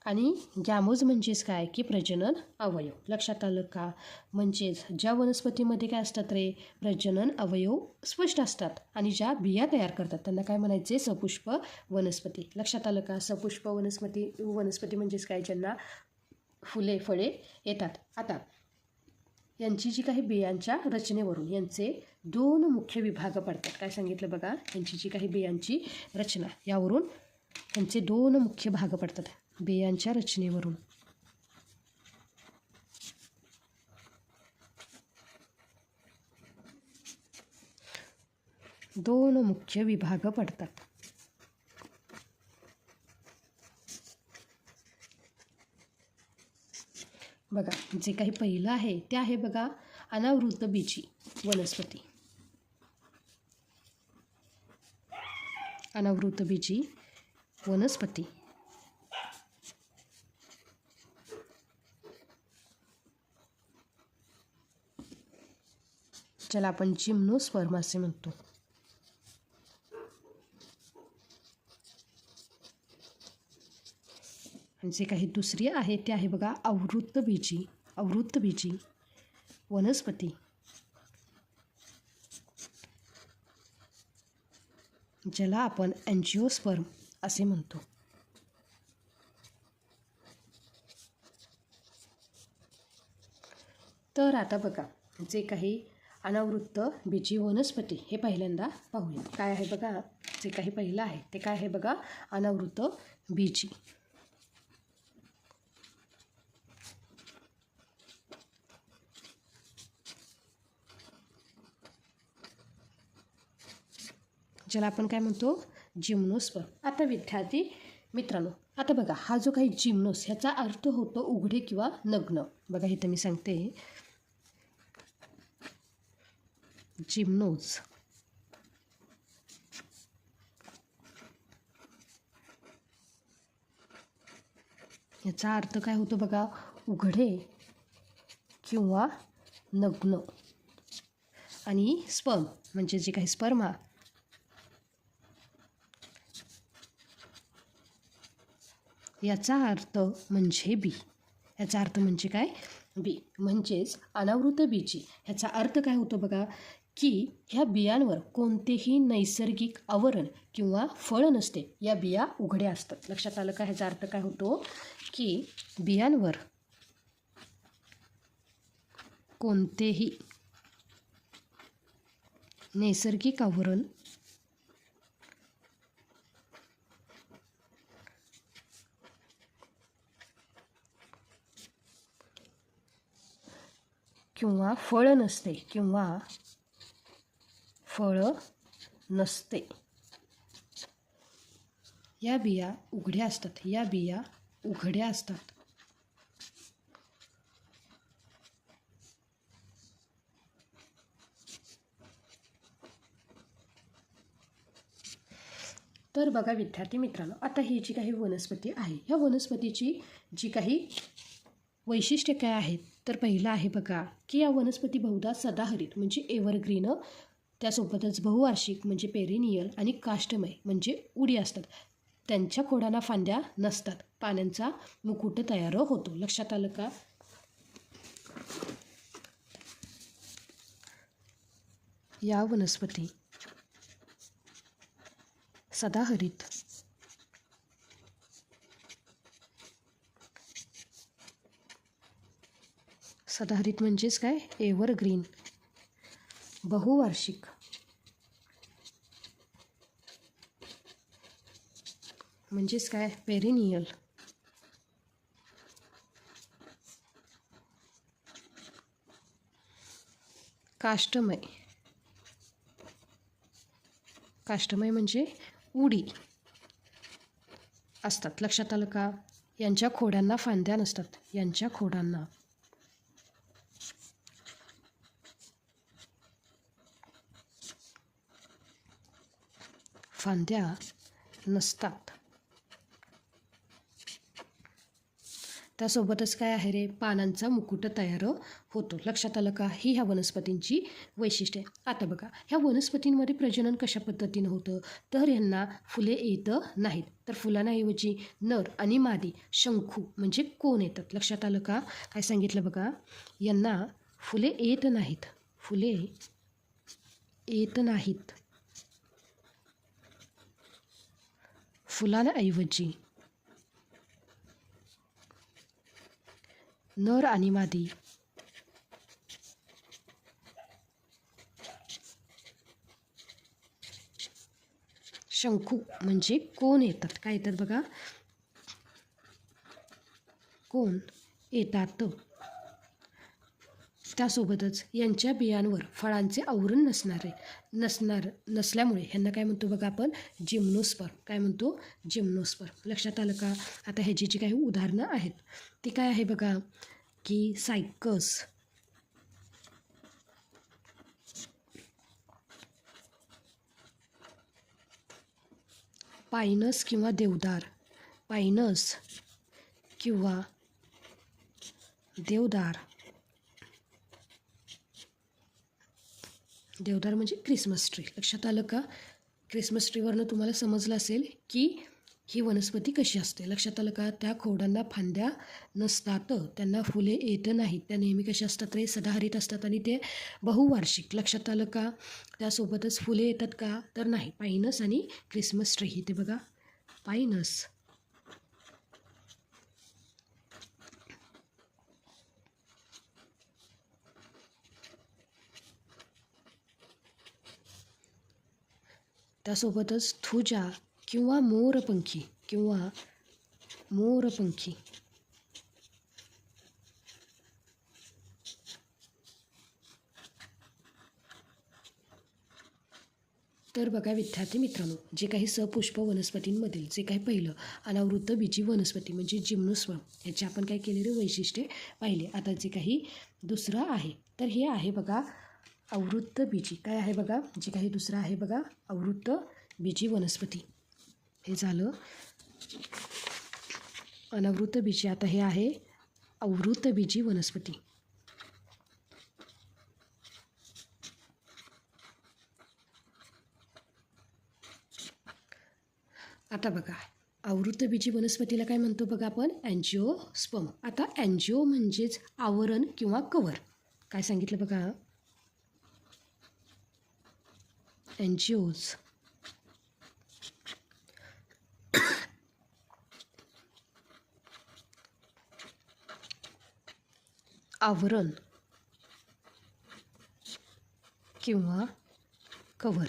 S1: आणि गॅमोज म्हणजेच काय? की प्रजनन अवयव. लक्षात आलं का? म्हणजेच ज्या वनस्पतीमध्ये काय असतात रे? प्रजनन अवयव स्पष्ट असतात आणि ज्या बिया तयार करतात त्यांना काय म्हणायचे? सपुष्प वनस्पती. लक्षात आलं का? सपुष्प वनस्पती म्हणजेच काय? ज्यांना फुले फळे येतात. आता यांची जी काही बियांच्या रचनेवरून यांचे 2 मुख्य विभाग पडतात. काय सांगितलं बघा? यांची जी काही बियांची रचना, यावरून यांचे 2 मुख्य भाग पडतात बियांच्या रचनेवरून. 2 मुख्य विभाग पडतात. बघा जे काही पहिलं आहे ते आहे बघा अनावृत बीजी वनस्पती. अनावृतबीजी वनस्पती. ज्याला आपण जिम्नोस्पर्म असे म्हणतो. आणि जे काही दुसरी आहे ते आहे बघा आवृतबीजी वनस्पती. ज्याला आपण अँजिओस्पर्म असे म्हणतो. तर आता बघा जे काही अनावृत्त बीजी वनस्पती हे पहिल्यांदा पाहूया. काय आहे बघा, जे काही पहिलं आहे ते काय आहे बघा, अनावृत्त बीजी. ज्याला आपण काय म्हणतो, जिम्नोस्पर्म. आता विद्यार्थी मित्रांनो, आता बघा हा जो काही जिम्नोस ह्याचा अर्थ होतो उघडे किंवा नग्न. बघा इथं मी सांगते जिम्नोस. याचा अर्थ काय होतो बघा, उघडे किंवा नग्न. आणि स्पर्म म्हणजे जे काही स्पर्मा याचा अर्थ म्हणजे बी. याचा अर्थ म्हणजे काय, बी. म्हणजेच अनावृत बीजी ह्याचा अर्थ काय होतो बघा, की ह्या बियांवर कोणतेही नैसर्गिक आवरण किंवा फळ नसते. या बिया उघड्या असतात. लक्षात आलं का? ह्याचा अर्थ काय होतो, की बियांवर कोणतेही नैसर्गिक आवरण किंवा फळ नसते. या बिया उघड्या असतात. तर बघा विद्यार्थी मित्रांनो, आता ही जी काही वनस्पती आहे, ह्या वनस्पतीची जी काही वैशिष्ट्ये काय आहेत, तर पहिलं आहे बघा, की या वनस्पती बहुधा सदाहरित म्हणजे एव्हरग्रीन, त्यासोबतच बहुवार्षिक म्हणजे पेरिनियल आणि काष्टमय म्हणजे उडी असतात. त्यांच्या खोडांना फांद्या नसतात. पानांचा मुकुट तयार होतो. लक्षात आलं का? या वनस्पती सदाहरित म्हणजेच काय, एव्हरग्रीन, बहुवार्षिक म्हणजेच काय, पेरिनियल, काष्टमय म्हणजे उडी असतात. लक्षात आलं का? यांच्या खोडांना फांद्या नसतात. यांच्या खोडांना फांद्या नसतात. त्यासोबतच काय आहे रे, पानांचा मुकुट तयार होतो. लक्षात आलं का? ही ह्या वनस्पतींची वैशिष्ट्ये. आता बघा, ह्या वनस्पतींमध्ये प्रजनन कशा पद्धतीनं होतं, तर यांना फुले येत नाहीत. तर फुलांऐवजी नर आणि मादी शंखू म्हणजे कोण येतात. लक्षात आलं का? काय सांगितलं बघा, यांना फुले येत नाहीत. फुलांऐवजी नर आणि मादी शंखू म्हणजे कोण येतात. काय येतात बघा, कोण येतात. त्यासोबतच यांच्या बियांवर फळांचे आवरण नसल्यामुळे ह्यांना काय म्हणतो बघा आपण, जिम्नोस्पर्म. काय म्हणतो, जिम्नोस्पर्म. लक्षात आलं का? आता ह्याची जी काही उदाहरणं आहेत ती काय आहे बघा, की सायकस, पायनस किंवा देवदार, पायनस किंवा देवदार. देवदार म्हणजे क्रिसमस ट्री. लक्षात आलं का? क्रिसमस ट्रीवरनं तुम्हाला समजलं असेल की ही वनस्पती कशी असते. लक्षात आलं का? त्या खोडांना फांद्या नसतात, त्यांना फुले येत नाहीत, त्या नेहमी कशा असतात रे, सदाहरित असतात आणि ते बहुवार्षिक. लक्षात आलं का? त्यासोबतच फुले येतात का? तर नाही. पायनस आणि क्रिसमस ट्री. इथे बघा, पायनस. त्यासोबतच थुजा किंवा मोरपंखी किंवा मोरपंखी. तर बघा विद्यार्थी मित्रांनो, जे काही सपुष्प वनस्पतींमधील जे काही पहिलं अनावृत्त बीजी वनस्पती म्हणजे जिम्नोस्पर्म, याचे आपण काय केलेले वैशिष्ट्ये पाहिले. आता जे काही दुसरं आहे तर हे आहे बघा आवृत्त बीजी. काय आहे बघा? जे काही दुसरं आहे बघा आवृत्त बीजी वनस्पती. हे झालं अनावृत्त बीजी. आता हे आहे आवृत्त बीजी वनस्पती. आता बघा आवृत्त बीजी वनस्पतीला काय म्हणतो बघा आपण? अँजिओस्पर्म. आता अँजिओ म्हणजेच आवरण किंवा कवर. काय सांगितलं बघा? एनजीओज. आवरण किंवा कव्हर.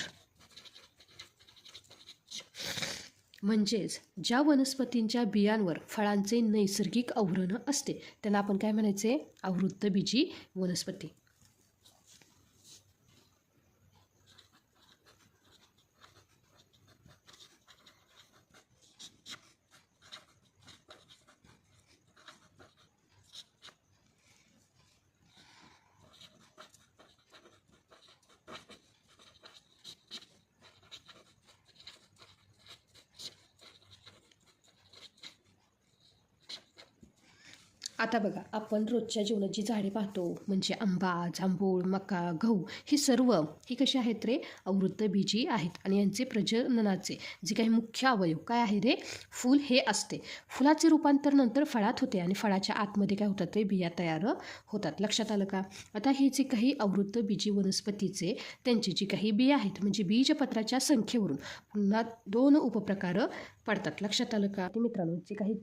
S1: म्हणजेच ज्या वनस्पतींच्या बियांवर फळांचे नैसर्गिक आवरण असते त्यांना आपण काय म्हणायचे? आवृत्त बीजी वनस्पती. आता बघा आपण रोजच्या जीवनात जी झाडे पाहतो म्हणजे आंबा, जांभूळ, मका, गहू ही सर्व ही कशी आहेत रे? आवृत्त बीजी आहेत. आणि यांचे प्रजननाचे जे काही मुख्य अवयव काय आहे रे? फूल हे असते. फुलाचे रूपांतर नंतर फळात होते आणि फळाच्या आतमध्ये काय होतात रे? बिया तयार होतात. लक्षात आलं का? आता हे जे काही आवृत्त बीजी वनस्पतीचे त्यांची जी काही बिया आहेत म्हणजे बीजपत्राच्या संख्येवरून पुन्हा 2 उपप्रकार पडतात. लक्षात आलं का? मित्रांनो, जे काही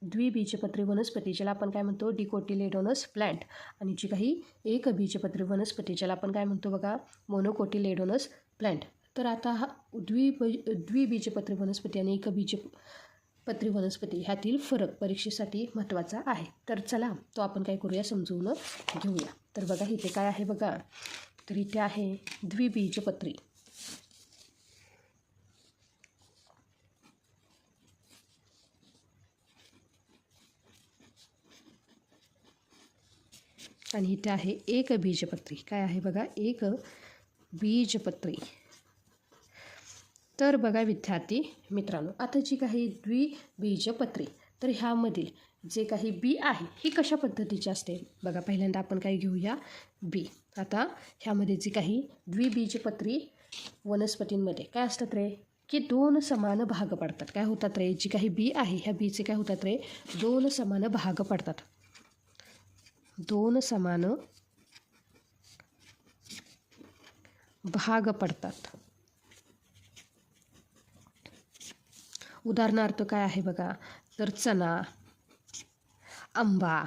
S1: द्विबीजपत्री वनस्पती ज्याला आपण काय म्हणतो? डिकोटिलेडोनस प्लांट. आणि जी काही एकबीजपत्री वनस्पती ज्याला आपण काय म्हणतो बघा? मोनोकोटिलेडोनस प्लांट. तर आता हा द्विबीजपत्री वनस्पती आणि एकबीजपत्री वनस्पती ह्यातील फरक परीक्षेसाठी महत्त्वाचा आहे. तर चला तो आपण काय करूया? समजवून घेऊया. तर बघा इथे काय आहे बघा? तर इथे आहे द्विबीजपत्री. आणि इथे आहे एक बीजपत्री. काय आहे बघा? एक बीजपत्री. तर बघा विद्यार्थी मित्रांनो, आता जी काही द्विबीजपत्री तर ह्यामधील जे काही बी आहे ही कशा पद्धतीची असते बघा? पहिल्यांदा आपण काय घेऊया? बी. आता ह्यामध्ये जी काही द्विबीजपत्री वनस्पतींमध्ये काय असतात रे? की 2 समान भाग पडतात. काय होतात रे? जी काही बी आहे ह्या बीचे काय होतात रे? 2 समान भाग पडतात. 2 समान भाग पडतात. उदाहरणार्थ काय आहे बघा? तर चणा, आंबा,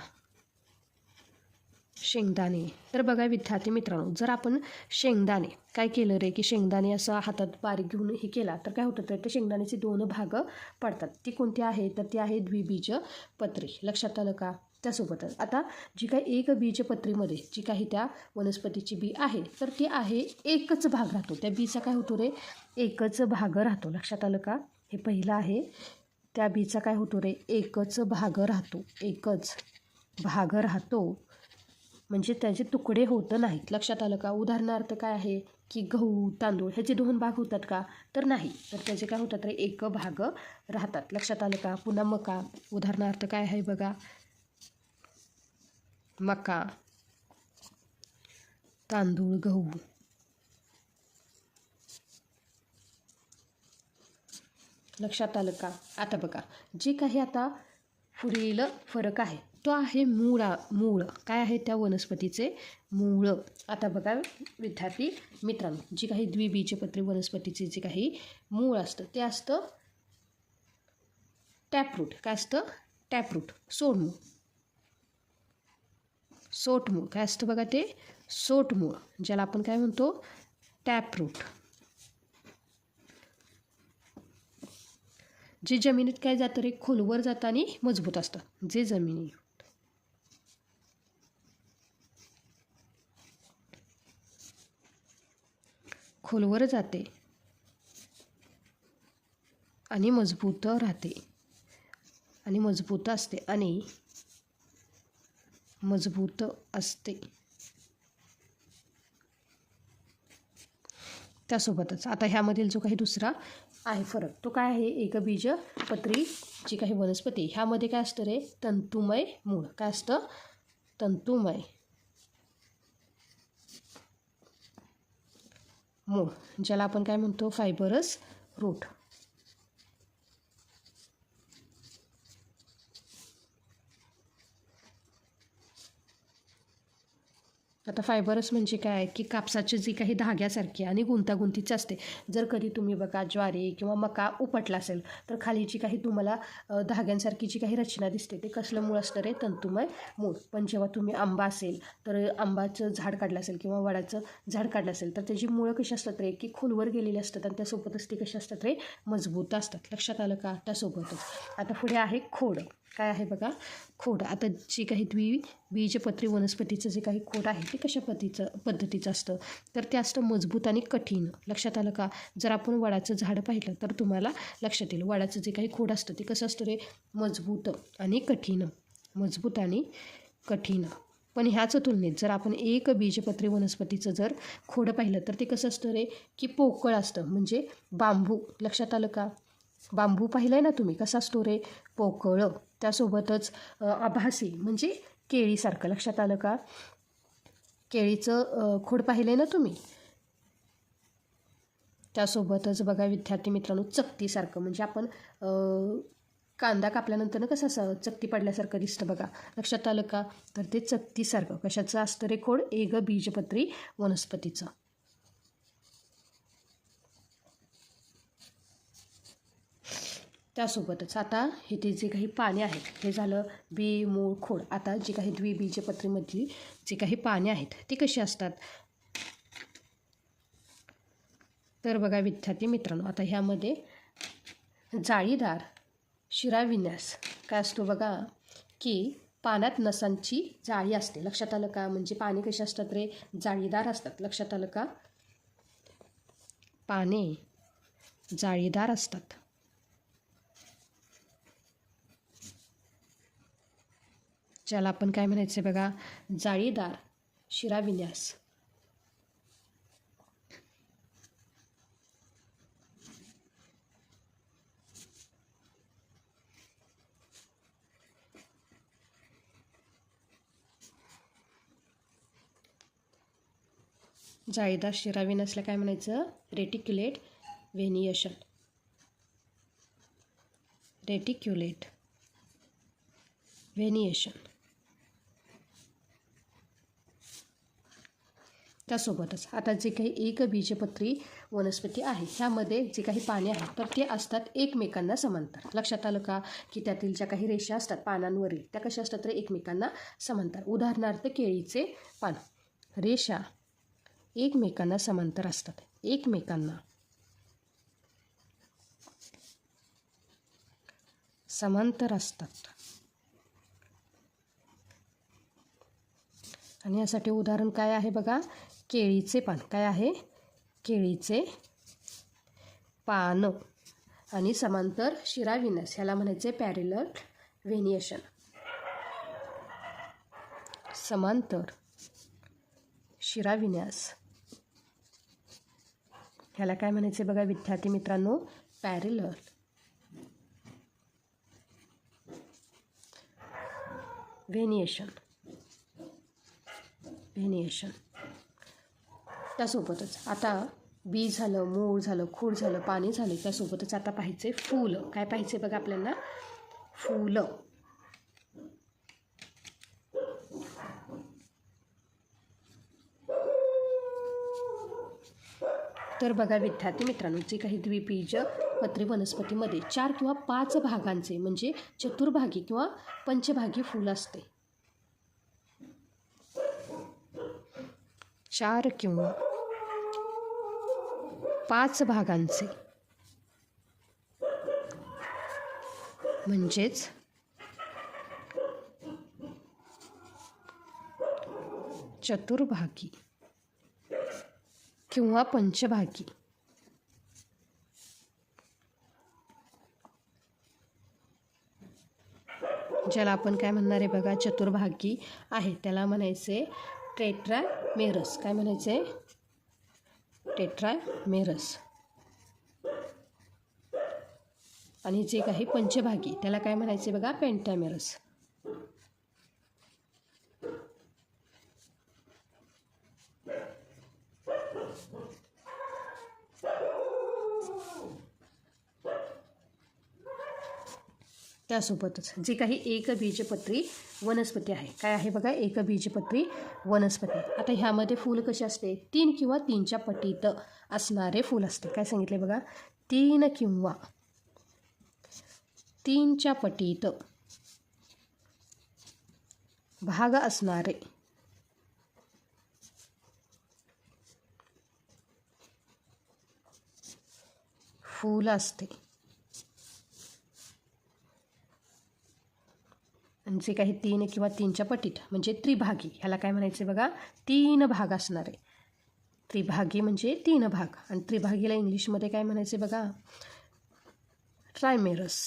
S1: शेंगदाणे. तर बघा विद्यार्थी मित्रांनो, जर आपण शेंगदाणे काय केलं रे? की शेंगदाणे असं हातात बारीक घेऊन हे केला तर काय होतं? तर ते शेंगदाण्याचे 2 भाग पडतात. ती कोणती आहे? तर ती आहे द्विबीजपत्री. लक्षात आलं का? त्यासोबतच आता जी काही एक बीजपत्रीमध्ये जी काही त्या वनस्पतीची बी आहे तर ती आहे एकच भाग राहतो. त्या बीचा काय होतो रे? एकच भाग राहतो. लक्षात आलं का? हे पहिलं आहे. त्या बीचा काय होतो रे? एकच भाग राहतो. एकच भाग राहतो. म्हणजे त्याचे तुकडे होत नाहीत. लक्षात आलं का? उदाहरणार्थ काय आहे की गहू तांदूळ ह्याचे 2 भाग होतात का? तर नाही. तर त्याचे काय होतात रे? एक भाग राहतात. लक्षात आलं का? पुन्हा मका, उदाहरणार्थ काय आहे बघा, मका, तांदूळ, गहू. लक्षात आलं का? आता बघा, जे काही आता पुढील फरक आहे तो आहे मूळ. काय आहे त्या वनस्पतीचे? मूळ. आता बघा विद्यार्थी मित्रांनो, जी काही द्विबीजपत्री वनस्पतीचे जे काही मूळ असतं ते असतं टॅपरूट. काय असतं? टॅपरूट, सोटमूळ. सोटमूळ काय असतं बघा? ते सोटमूळ, ज्याला आपण काय म्हणतो? टॅपरूट. जे जमिनीत काय जातं रे? खोलवर जातं आणि मजबूत असतं. जे जमिनीत खोलवर जाते आणि मजबूत राहते आणि मजबूत असते आणि मजबूत असते. त्यासोबतच आता ह्यामधील जो काही दुसरा आहे फरक तो काय आहे? एकबीजपत्री जी काही वनस्पती ह्यामध्ये काय असतं रे? तंतुमय मूळ. काय असतं? तंतुमय मूळ, ज्याला आपण काय म्हणतो? Fibrous route. आता फायबरस म्हणजे काय की कापसाची जी काही धाग्यासारखी आणि गुंतागुंतीची असते. जर कधी तुम्ही बघा ज्वारी किंवा मका उपटला असेल तर खाली जी काही तुम्हाला धाग्यांसारखी जी काही रचना दिसते ते कसलं मूळ असतं रे? तंतुमय मूळ. पण जेव्हा तुम्ही आंबा असेल तर आंबाचं झाड काढलं असेल किंवा वडाचं झाड काढलं असेल तर त्याची मुळं कशी असतात रे? की खोलवर गेलेली असतात आणि त्यासोबतच ती कशी असतात रे? मजबूत असतात. लक्षात आलं का? त्यासोबतच आता पुढे आहे खोड. काय आहे बघा? खोड. आता जी काही द्विबीजपत्री वनस्पतीचं जे काही खोड आहे ते कशा पद्धतीचं असतं? तर ते असतं मजबूत आणि कठीण. लक्षात आलं का? जर आपण वडाचं झाड पाहिलं तर तुम्हाला लक्षात येईल वडाचं जे काही खोड असतं ते कसं असतं रे? मजबूत आणि कठीण. मजबूत आणि कठीण. पण ह्याच तुलनेत जर आपण एक बीजपत्री वनस्पतीचं जर खोड पाहिलं तर ते कसं असतं रे? की पोकळ असतं. म्हणजे बांबू. लक्षात आलं का? बांबू पाहिलं ना तुम्ही? कसा असतो रे? पोकळ. त्यासोबतच आभासी म्हणजे केळीसारखं. लक्षात आलं का? केळीचं खोड पाहिलं ना तुम्ही? त्यासोबतच बघा विद्यार्थी मित्रांनो, चकतीसारखं म्हणजे आपण कांदा कापल्यानंतर कसं असं चकती पडल्यासारखं दिसतं बघा. लक्षात आलं का? तर ते चकतीसारखं कशाचं असतं रे खोड? एकबीजपत्री वनस्पतीचं. त्यासोबतच आता इथे जे काही पाने आहेत हे झालं बी, मूळ, खोड. आता जी काही द्विबीजपत्रीमधली जी काही पाने आहेत ती कशी असतात? तर बघा विद्यार्थी मित्रांनो, आता ह्यामध्ये जाळीदार शिराविन्यास काय असतो बघा? की पानात नसांची जाळी असते. लक्षात आलं का? म्हणजे पाने कशी असतात रे? जाळीदार असतात. लक्षात आलं का? पाने जाळीदार असतात. ज्याला आपण काय म्हणायचं बघा? जाळीदार शिराविन्यास. जाळीदार शिराविन्यासला काय म्हणायचं? रेटिक्युलेट व्हेनिएशन. रेटिक्युलेट व्हेनिएशन. त्यासोबतच आता जे काही एकबीजपत्री वनस्पती आहे ह्यामध्ये जे काही पाने आहेत तर ते असतात एकमेकांना समांतर. लक्षात आलं का? की त्यातील ज्या काही रेषा असतात पानांवरील त्या कशा असतात तर एकमेकांना समांतर. उदाहरणार्थ केळीचे पान. रेषा एकमेकांना समांतर असतात. एकमेकांना समांतर असतात. आणि यासाठी उदाहरण काय आहे बघा? केळीचे पान. काय आहे? केळीचे पान. आणि समांतर शिराविन्यास ह्याला म्हणायचे पॅरलल व्हेनिएशन. समांतर शिराविन्यास. ह्याला काय म्हणायचे बघा विद्यार्थी मित्रांनो, पॅरेलल. व्हेनिएशन. त्यासोबतच आता बी झालं, मूळ झालं, खोड झालं, पाणी झालं, त्यासोबतच आता पाहायचे फूल. काय पाहायचे बघा आपल्याला, फुलं. तर बघा विद्यार्थी मित्रांनो, जे काही द्विबीजपत्री वनस्पतीमध्ये 4 किंवा 5 भागांचे म्हणजे चतुर्भागी किंवा पंचभागी फूल असते. 4 किंवा 5 भागांचे म्हणजेच चतुर्भागी किंवा पंचभागी. ज्याला आपण काय म्हणणार आहे बघा, चतुर्भागी आहे त्याला म्हणायचे टेट्रामेरस. काय म्हणायचे, टेट्रामेरस. आणि जे काही पंचभागी त्याला काय म्हणायचे बघा, पेंटामेरस. त्यासोबतच जे काही एकबीजपत्री वनस्पती आहे, काय आहे बघा, एकबीजपत्री वनस्पती. आता ह्यामध्ये फूल कसे असते, 3 किंवा 3च्या पटीत असणारे फूल असते. काय सांगितले बघा, 3 किंवा 3च्या पटीत भाग असणारे फूल असते. जे काही 3 किंवा 3च्या पटीत म्हणजे त्रिभागी, ह्याला काय म्हणायचे बघा, 3 भाग असणारे. त्रिभागी म्हणजे 3 भाग, आणि त्रिभागीला इंग्लिशमध्ये काय म्हणायचे बघा, ट्रायमेरस.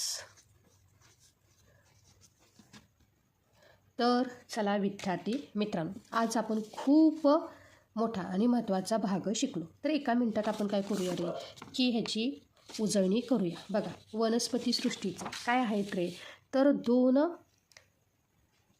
S1: तर चला विद्यार्थी मित्रांनो, आज आपण खूप मोठा आणि महत्त्वाचा भाग शिकलो. तर एका मिनिटात आपण काय करूया रे, की ह्याची उजळणी करूया. बघा, वनस्पती सृष्टीचं काय आहेत रे, तर 2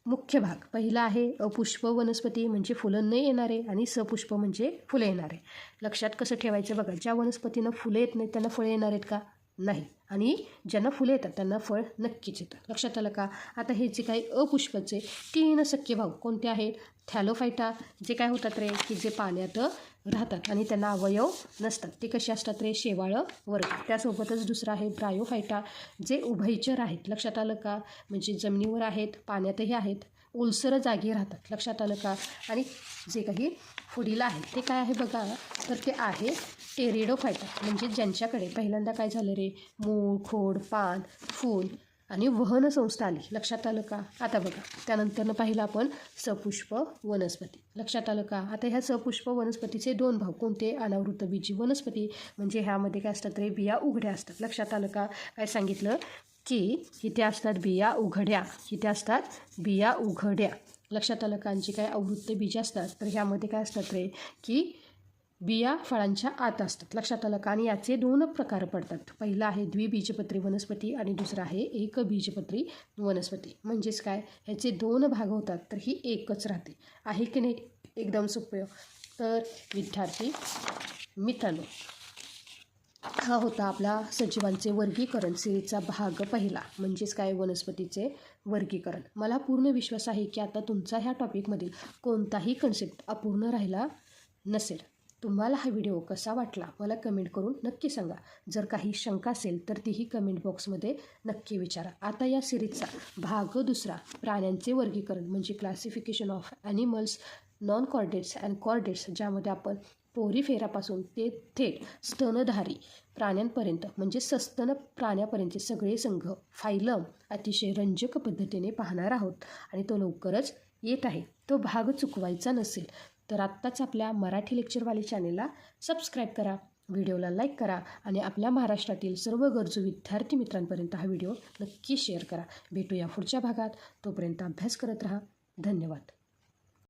S1: मुख्य भाग. पहिला आहे अपुष्प वनस्पती म्हणजे फुलं न येणारे, आणि सपुष्प म्हणजे फुले येणारे. लक्षात कसं ठेवायचं बघा, ज्या वनस्पतीनं फुलं येत नाहीत त्यांना फळं येणार आहेत का, नाही. आणि ज्यांना फुलं येतात त्यांना फळ नक्कीच येतं. लक्षात आलं का. आता हे जे काही अपुष्पचे 3 सख्खे भाऊ कोणते आहेत, थॅलोफायटा, जे काय होतात रे, की जे पाण्यात राहतात आणि त्यांना अवयव नसतात. ते कसे असतात रे, शेवाळ वर्ग. त्यासोबतच दुसरं आहे ब्रायोफायटा, जे उभयचर आहेत. लक्षात आलं का, म्हणजे जमिनीवर आहेत, पाण्यातही आहेत, ओलसर जागी राहतात. लक्षात आलं का. आणि जे काही पुढील आहे ते काय आहे बघा, तर ते आहे टेरिडोफायटा, म्हणजे ज्यांच्याकडे पहिल्यांदा काय झालं रे, मूळ, खोड, पान, फूल आणि वहन संस्था आली. लक्षात आलं का. आता बघा, त्यानंतरनं पाहिलं आपण सपुष्प वनस्पती. लक्षात आलं का. आता ह्या सपुष्प वनस्पतीचे 2 भाग कोणते, अनावृतबीजी वनस्पती, म्हणजे ह्यामध्ये काय असतात रे, बिया उघड्या असतात. लक्षात आलं का. काय सांगितलं की इथे असतात बिया उघड्या, इथे असतात बिया उघड्या. लक्षात आलं का. आणि जी काय आवृत्त बीज असतात तर ह्यामध्ये काय असतात रे, की बिया फळांच्या आत असतात. लक्षात आलं का. आणि याचे 2 प्रकार पडतात. पहिला आहे द्विबीजपत्री वनस्पती आणि दुसरा आहे एकबीजपत्री वनस्पती. म्हणजेच काय, ह्याचे 2 भाग होतात तर ही एकच राहते. आहे की नाही, एकदम सोपं. तर विद्यार्थी मित्रांनो, हा होता आपला सजीवांचे वर्गीकरण सिरीजचा भाग पहिला, म्हणजेच काय, वनस्पतीचे वर्गीकरण. मला पूर्ण विश्वास आहे की आता तुमचा ह्या टॉपिकमधील कोणताही कन्सेप्ट अपूर्ण राहिला नसेल. तुम्हाला हा व्हिडिओ कसा वाटला मला कमेंट करून नक्की सांगा. जर काही शंका असेल तर तीही कमेंट बॉक्समध्ये नक्की विचारा. आता या सिरीजचा भाग दुसरा, प्राण्यांचे वर्गीकरण म्हणजे classification of animals, non chordates and chordates, ज्यामध्ये आपण पोरीफेरापासून ते थेट स्तनधारी प्राण्यांपर्यंत म्हणजे सस्तन प्राण्यापर्यंतचे सगळे संघ, फायलम अतिशय रंजक पद्धतीने पाहणार आहोत. आणि तो लवकरच येत आहे. तो भाग चुकवायचा नसेल तर आत्ताच आपल्या मराठी लेक्चरवाली चॅनेलला सबस्क्राईब करा, व्हिडिओला लाईक करा आणि आपल्या महाराष्ट्रातील सर्व गरजू विद्यार्थी मित्रांपर्यंत हा व्हिडिओ नक्की शेअर करा. भेटूया पुढच्या भागात. तोपर्यंत अभ्यास करत राहा. धन्यवाद.